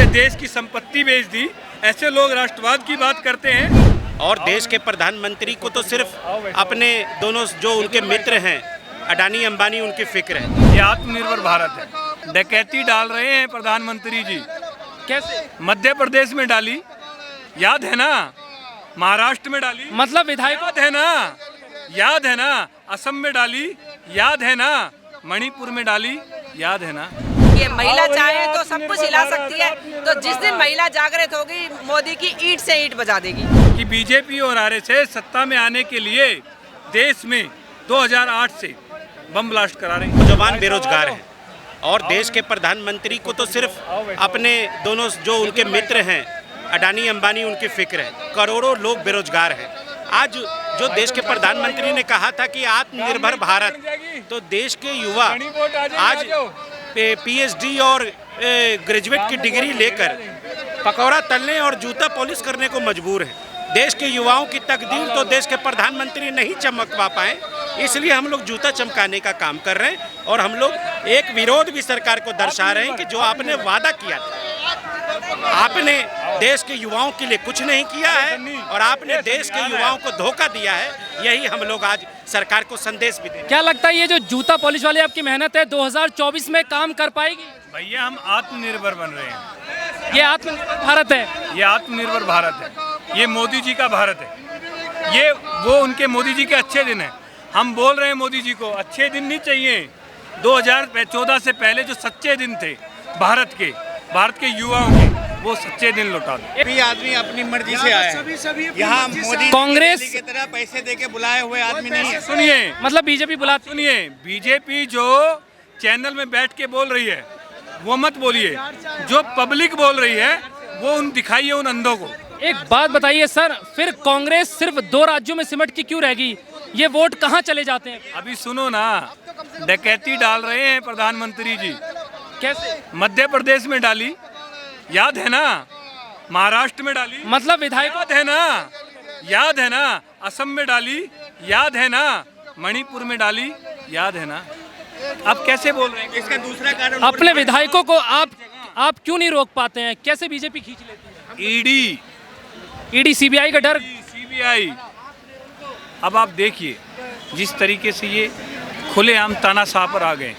देश की संपत्ति बेच दी। ऐसे लोग राष्ट्रवाद की बात करते हैं। और देश के प्रधानमंत्री को तो सिर्फ अपने दोनों जो उनके मित्र हैं अडानी अंबानी उनकी फिक्र है। ये आत्मनिर्भर भारत है। डकैती डाल रहे हैं प्रधानमंत्री जी। कैसे? मध्य प्रदेश में डाली, याद है ना? महाराष्ट्र में डाली, मतलब विधायक याद है ना? असम में डाली, याद है ना? मणिपुर में डाली, याद है ना? ये महिला चाहे तो सब कुछ हिला सकती है। तो जिस दिन महिला जागृत होगी, मोदी की ईंट से ईंट बजा देगी। कि बीजेपी और आरएसएस सत्ता में आने के लिए देश में 2008 से बम ब्लास्ट करा रहे हैं। नौजवान बेरोजगार हैं और देश के प्रधानमंत्री को तो सिर्फ अपने दोनों जो उनके मित्र हैं अडानी अंबानी उनकी फिक्र है। करोड़ों लोग बेरोजगार हैं। आज जो देश के प्रधानमंत्री ने कहा था कि आत्मनिर्भर भारत, तो देश के युवा आज पीएचडी और ग्रेजुएट की डिग्री लेकर पकौड़ा तलने और जूता पॉलिश करने को मजबूर हैं। देश के युवाओं की तकदीर तो देश के प्रधानमंत्री नहीं चमकवा पाए, इसलिए हम लोग जूता चमकाने का काम कर रहे हैं। और हम लोग एक विरोध भी सरकार को दर्शा रहे हैं कि जो आपने वादा किया था, आपने देश के युवाओं के लिए कुछ नहीं किया है और आपने देश के युवाओं को धोखा दिया है। यही हम लोग आज सरकार को संदेश भी दें। क्या लगता है ये जो जूता पॉलिश वाली आपकी मेहनत है 2024 में काम कर पाएगी? भैया हम आत्मनिर्भर बन रहे हैं। ये आत्मनिर्भर भारत है। ये आत्मनिर्भर भारत है। ये मोदी जी का भारत है। ये वो उनके मोदी जी के अच्छे दिन हैं। हम बोल रहे हैं मोदी जी को अच्छे दिन नहीं चाहिए। 2014 से पहले जो सच्चे दिन थे भारत के युवाओं के, वो सच्चे दिन लौटा दो। भी आदमी अपनी मर्जी से आया है। यहाँ मोदी कांग्रेस की तरह पैसे देके बुलाए हुए आदमी नहीं है। सुनिए, मतलब बीजेपी बुलाती सुनिए, बीजेपी जो चैनल में बैठ के बोल रही है वो मत बोलिए। जो पब्लिक बोल रही है वो दिखाइए उन अंधों को। एक बात बताइए सर, फिर कांग्रेस सिर्फ 2 राज्यों में सिमट के क्यों रहेगी? ये वोट कहाँ चले जाते हैं? अभी सुनो ना, डकैती डाल रहे हैं प्रधानमंत्री जी। कैसे? मध्य प्रदेश में डाली, याद है ना? महाराष्ट्र में डाली, मतलब विधायक याद है ना? असम में डाली, याद है ना? मणिपुर में डाली, याद है ना? अब कैसे बोल रहे हैं? इसका दूसरा कारण अपने विधायकों को आप क्यों नहीं रोक पाते हैं? कैसे बीजेपी खींच लेती है? ईडी सीबीआई का डर। सीबीआई। अब आप देखिए जिस तरीके से ये खुलेआम तानाशाह पर आ गए,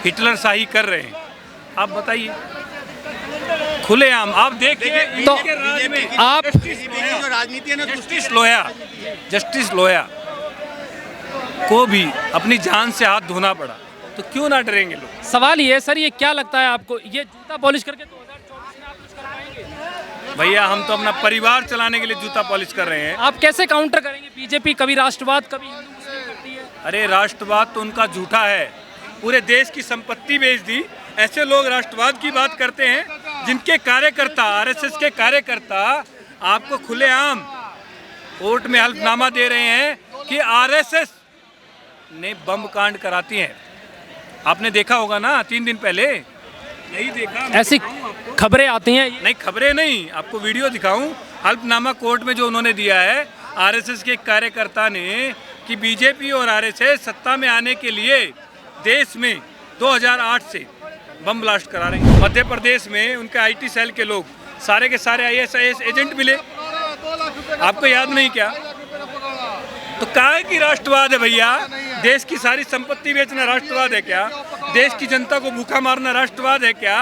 हिटलर शाही कर रहे हैं। आप बताइए, खुलेआम आप देखिए तो इनके राज में आप जो राजनीति है ना, जस्टिस लोया को भी अपनी जान से हाथ धोना पड़ा, तो क्यों ना डरेंगे लोग? सवाल ये है सर, ये क्या लगता है आपको, ये जूता पॉलिश करके 2024 में आप कुछ कर पाएंगे? भैया हम तो अपना परिवार चलाने के लिए जूता पॉलिश कर रहे हैं। आप कैसे काउंटर करेंगे? बीजेपी कभी राष्ट्रवाद कभी हिंदू मुस्लिम करती है। अरे राष्ट्रवाद तो उनका झूठा है। पूरे देश की संपत्ति बेच दी। ऐसे लोग राष्ट्रवाद की बात करते हैं जिनके कार्यकर्ता, आरएसएस के कार्यकर्ता आपको खुलेआम कोर्ट में हल्फनामा दे रहे हैं कि आरएसएस ने बम कांड कराती हैं। आपने देखा होगा ना 3 दिन पहले, यही देखा। ऐसी खबरें आती हैं। नहीं, खबरें नहीं, आपको वीडियो दिखाऊं। हल्फनामा कोर्ट में जो उन्होंने दिया है आरएसएस के एक कार्यकर्ता ने कि बीजेपी और आरएसएस सत्ता में आने के लिए देश में 2008 से बम ब्लास्ट करा रहे हैं। मध्य प्रदेश में उनके आईटी सेल के लोग सारे के सारे आईएएस एजेंट मिले। आपको याद नहीं क्या? तो काहे की राष्ट्रवाद है भैया? देश की सारी संपत्ति बेचना राष्ट्रवाद है क्या? देश की जनता को भूखा मारना राष्ट्रवाद है क्या?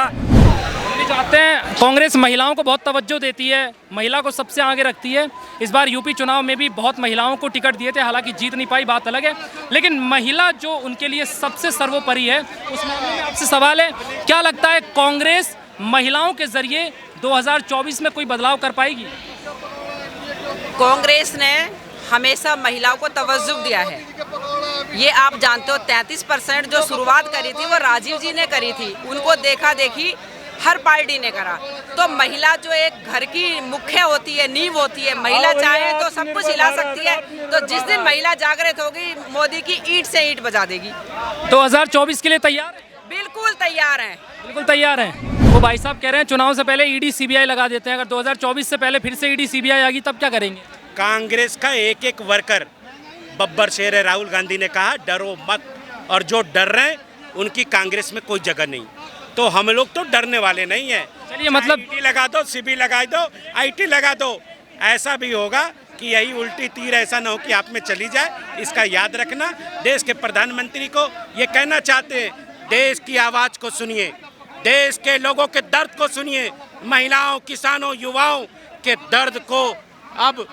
हम चाहते हैं, कांग्रेस महिलाओं को बहुत तवज्जो देती है, महिला को सबसे आगे रखती है। इस बार यूपी चुनाव में भी बहुत महिलाओं को टिकट दिए थे, हालांकि जीत नहीं पाई, बात अलग है। लेकिन महिला जो उनके लिए सबसे सर्वोपरि है, उस मामले में आपसे सवाल है, क्या लगता है कांग्रेस महिलाओं के जरिए 2024 में कोई बदलाव कर पाएगी? कांग्रेस ने हमेशा महिलाओं को तवज्जो दिया है। ये आप जानते हो 33% जो शुरुआत करी थी वो राजीव जी ने करी थी। उनको देखा देखी हर पार्टी ने करा। तो महिला जो एक घर की मुख्य होती है, नींव होती है, महिला चाहे तो सब कुछ हिला सकती है। तो जिस दिन महिला जागृत होगी, मोदी की ईंट से ईंट बजा देगी। 2024 के लिए तैयार है? बिल्कुल तैयार हैं। बिल्कुल तैयार हैं। वो भाई साहब कह रहे हैं चुनाव से पहले ईडी सीबीआई लगा देते हैं। अगर 2024 से पहले फिर से ईडी सीबीआई आ गई तब क्या करेंगे? कांग्रेस का एक एक वर्कर बब्बर शेर है। राहुल गांधी ने कहा डरो मत, और जो डर रहे हैं उनकी कांग्रेस में कोई जगह नहीं। तो हम लोग तो डरने वाले नहीं हैं। चलिए, मतलब IT लगा दो, CB लगा दो, IT लगा दो, ऐसा भी होगा कि यही उल्टी तीर ऐसा ना हो कि आप में चली जाए। इसका याद रखना। देश के प्रधानमंत्री को ये कहना चाहते हैं, देश की आवाज़ को सुनिए, देश के लोगों के दर्द को सुनिए। महिलाओं, किसानों, युवाओं के दर्द को अब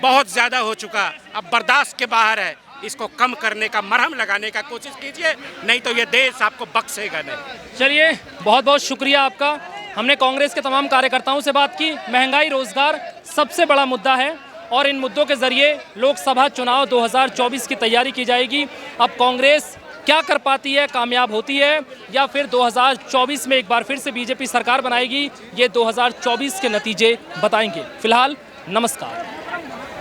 बहुत ज़्यादा हो चुका, अब बर्दाश्त के बाहर है। इसको कम करने का, मरहम लगाने का कोशिश कीजिए, नहीं तो ये देश आपको बख्शेगा नहीं। चलिए, बहुत बहुत शुक्रिया आपका। हमने कांग्रेस के तमाम कार्यकर्ताओं से बात की। महंगाई, रोजगार सबसे बड़ा मुद्दा है और इन मुद्दों के जरिए लोकसभा चुनाव 2024 की तैयारी की जाएगी। अब कांग्रेस क्या कर पाती है, कामयाब होती है या फिर 2024 में एक बार फिर से बीजेपी सरकार बनाएगी, ये 2024 के नतीजे बताएंगे। फिलहाल नमस्कार।